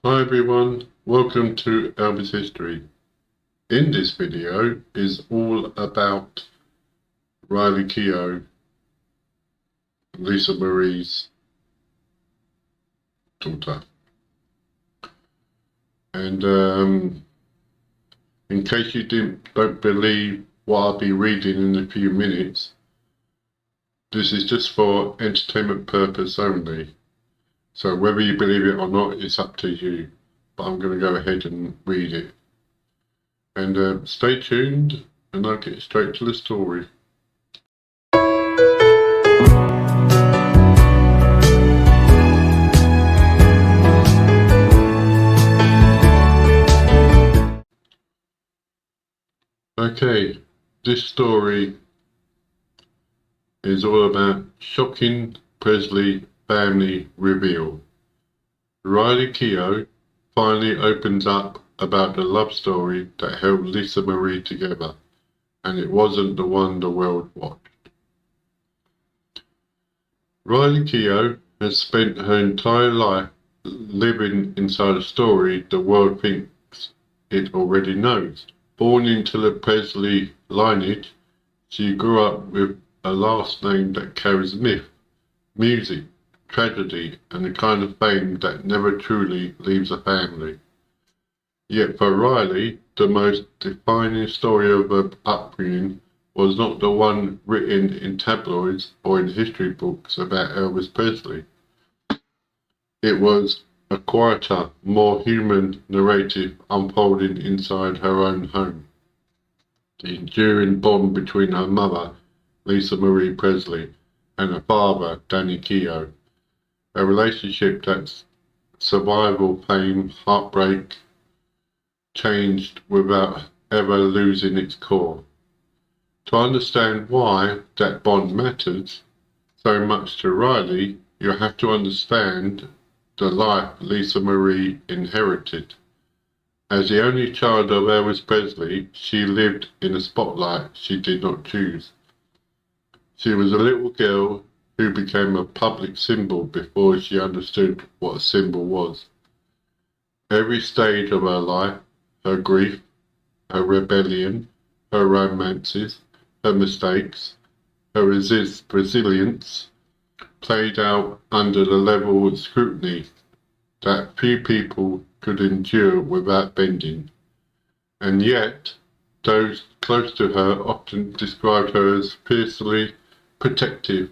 Hi everyone, welcome to Elvis History. In this video is all about Riley Keough, Lisa Marie's daughter. And in case you don't believe what I'll be reading in a few minutes, this is just for entertainment purpose only. So whether you believe it or not, it's up to you. But I'm going to go ahead and read it. And stay tuned, and I'll get straight to the story. Okay, this story is all about shocking PRESLEY family reveal. Riley Keough finally opens up about the love story that held Lisa Marie together, and it wasn't the one the world watched. Riley Keough has spent her entire life living inside a story the world thinks it already knows. Born into the PRESLEY lineage, she grew up with a last name that carries myth, music, tragedy, and the kind of fame that never truly leaves a family. Yet for Riley, the most defining story of her upbringing was not the one written in tabloids or in history books about Elvis Presley. It was a quieter, more human narrative unfolding inside her own home. The enduring bond between her mother, Lisa Marie Presley, and her father, Danny Keough. A relationship that's survival, pain, heartbreak, changed without ever losing its core. To understand why that bond matters so much to Riley, you have to understand the life Lisa Marie inherited. As the only child of Elvis Presley, she lived in a spotlight she did not choose. She was a little girl who became a public symbol before she understood what a symbol was. Every stage of her life, her grief, her rebellion, her romances, her mistakes, her resilience, played out under the level of scrutiny that few people could endure without bending. And yet, those close to her often described her as fiercely protective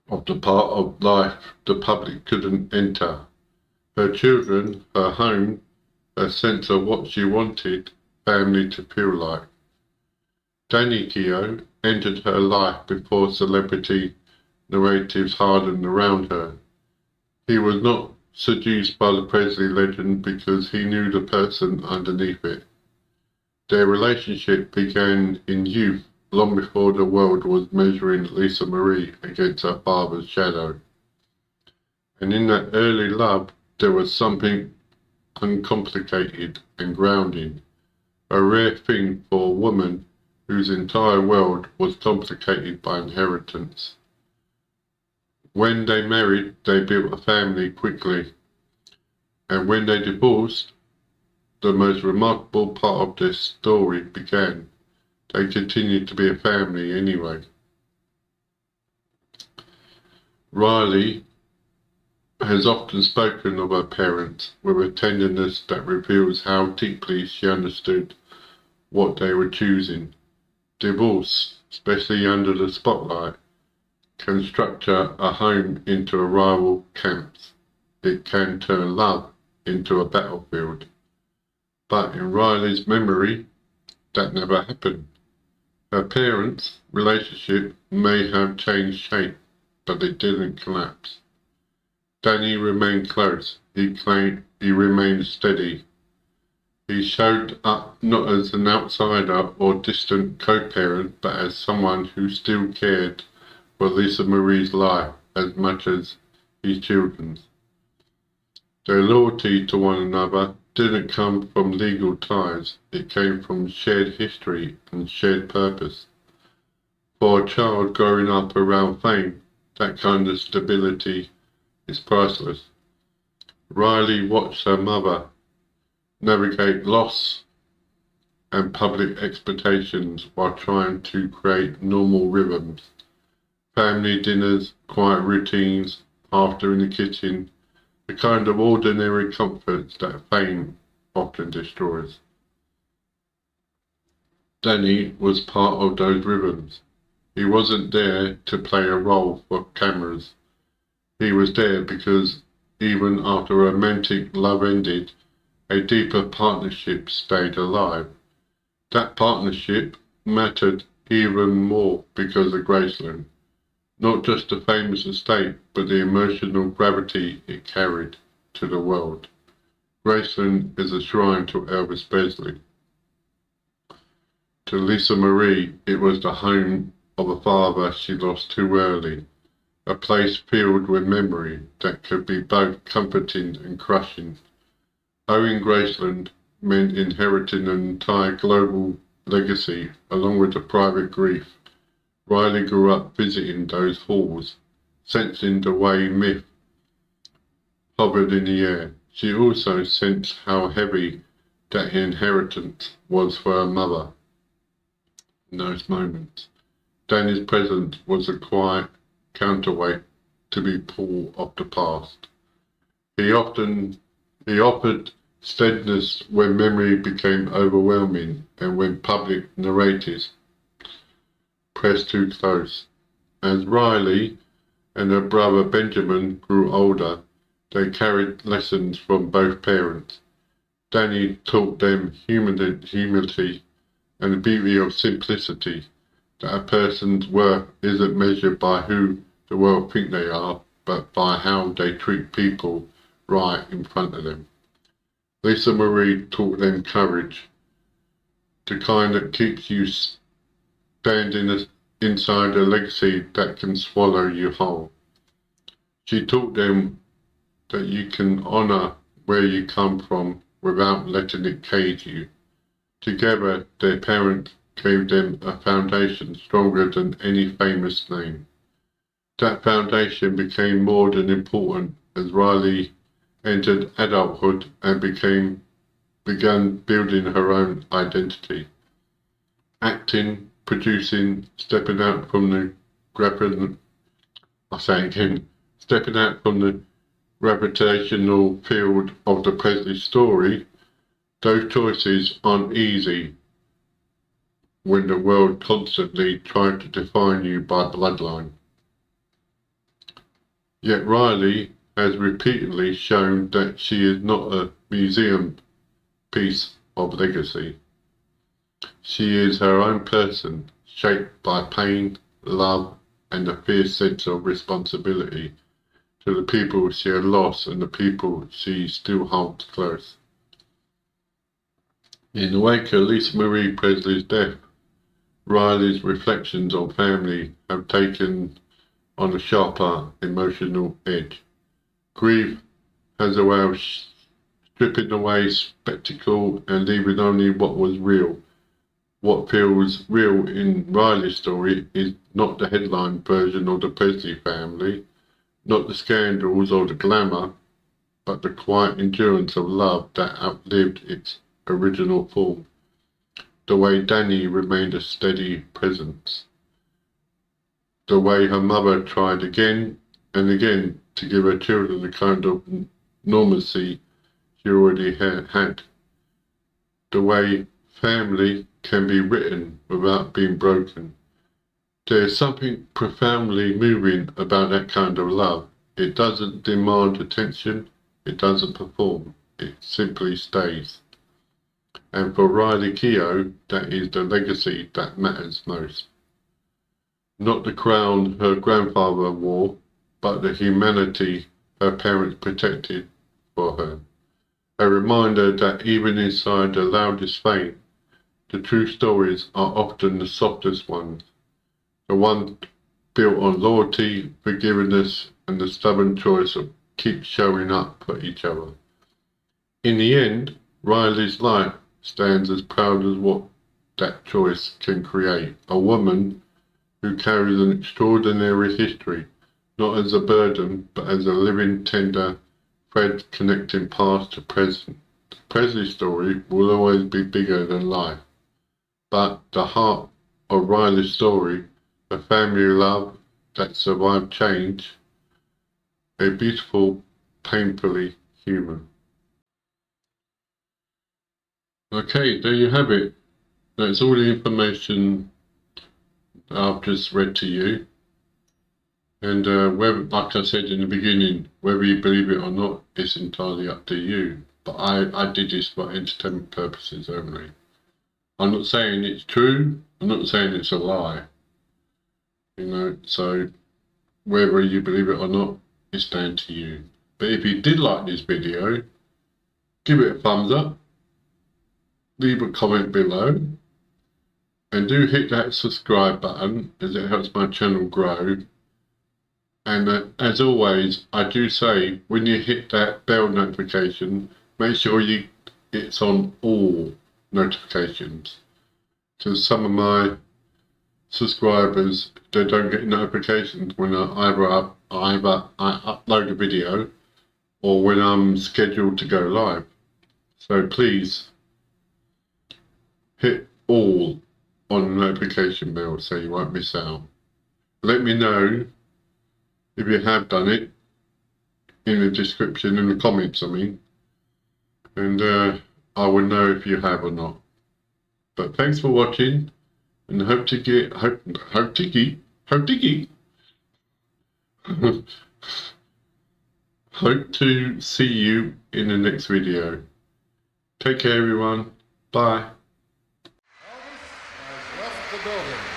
of the part of life the public couldn't enter. Her children, her home, her sense of what she wanted family to feel like. Danny Keough entered her life before celebrity narratives hardened around her. He was not seduced by the Presley legend because he knew the person underneath it. Their relationship began in youth, long before the world was measuring Lisa Marie against her father's shadow. And in that early love, there was something uncomplicated and grounding, a rare thing for a woman whose entire world was complicated by inheritance. When they married, they built a family quickly, and when they divorced, the most remarkable part of their story began. They continued to be a family anyway. Riley has often spoken of her parents with a tenderness that reveals how deeply she understood what they were choosing. Divorce, especially under the spotlight, can structure a home into a rival camp. It can turn love into a battlefield. But in Riley's memory, that never happened. Her parents' relationship may have changed shape, but it didn't collapse. Danny remained close. He remained steady. He showed up not as an outsider or distant co-parent, but as someone who still cared for Lisa Marie's life as much as his children's. Their loyalty to one another didn't come from legal ties. It came from shared history and shared purpose. For a child growing up around fame, that kind of stability is priceless. Riley watched her mother navigate loss and public expectations while trying to create normal rhythms. Family dinners, quiet routines, laughter in the kitchen, the kind of ordinary comforts that fame often destroys. Danny was part of those rhythms. He wasn't there to play a role for cameras. He was there because even after romantic love ended, a deeper partnership stayed alive. That partnership mattered even more because of Graceland. Not just the famous estate, but the emotional gravity it carried to the world. Graceland is a shrine to Elvis Presley. To Lisa Marie, it was the home of a father she lost too early, a place filled with memory that could be both comforting and crushing. Owning Graceland meant inheriting an entire global legacy along with the private grief. Riley grew up visiting those halls, sensing the way myth hovered in the air. She also sensed how heavy that inheritance was for her mother in those moments. Danny's presence was a quiet counterweight to be pulled off the past. He offered steadiness when memory became overwhelming and when public narratives pressed too close. As Riley and her brother Benjamin grew older, they carried lessons from both parents. Danny taught them humility and the beauty of simplicity, that a person's worth isn't measured by who the world think they are, but by how they treat people right in front of them. Lisa Marie taught them courage, the kind that keeps you standing inside a legacy that can swallow you whole. She taught them that you can honour where you come from without letting it cage you. Together, their parents gave them a foundation stronger than any famous name. That foundation became more than important as Riley entered adulthood and began building her own identity. Acting, producing, stepping out from the gravitational field of the Presley story. Those choices aren't easy when the world constantly tried to define you by bloodline. Yet Riley has repeatedly shown that she is not a museum piece of legacy. She is her own person, shaped by pain, love, and a fierce sense of responsibility to the people she had lost and the people she still holds close. In the wake of Lisa Marie Presley's death, Riley's reflections on family have taken on a sharper emotional edge. Grief has a way of stripping away spectacle and leaving only what was real. What feels real in Riley's story is not the headline version of the Presley family, not the scandals or the glamour, but the quiet endurance of love that outlived its original form. The way Danny remained a steady presence. The way her mother tried again and again to give her children the kind of normalcy she already had. The way family can be written without being broken. There's something profoundly moving about that kind of love. It doesn't demand attention, it doesn't perform, it simply stays. And for Riley Keough, that is the legacy that matters most. Not the crown her grandfather wore, but the humanity her parents protected for her. A reminder that even inside the loudest fame, the true stories are often the softest ones, the ones built on loyalty, forgiveness, and the stubborn choice of keep showing up for each other. In the end, Riley's life stands as proud as what that choice can create. A woman who carries an extraordinary history, not as a burden, but as a living, tender thread connecting past to present. The PRESLEY story will always be bigger than life, but the heart of Riley's story, the family love that survived change, a beautiful, painfully human. Okay, there you have it. That's all the information I've just read to you. And whether, like I said in the beginning, whether you believe it or not, it's entirely up to you. But I did this for entertainment purposes only. I'm not saying it's true. I'm not saying it's a lie. You know, so whether you believe it or not, it's down to you. But if you did like this video, give it a thumbs up, leave a comment below, and do hit that subscribe button as it helps my channel grow. And as always, I do say, when you hit that bell notification, make sure it's on all notifications. Because some of my subscribers, they don't get notifications when I either I upload a video or when I'm scheduled to go live. So please hit all on the notification bell so you won't miss out. Let me know if you have done it in the description, in the comments, I mean, and I will know if you have or not. But thanks for watching, and hope to see you in the next video. Take care, everyone. Bye. Elvis has left the building.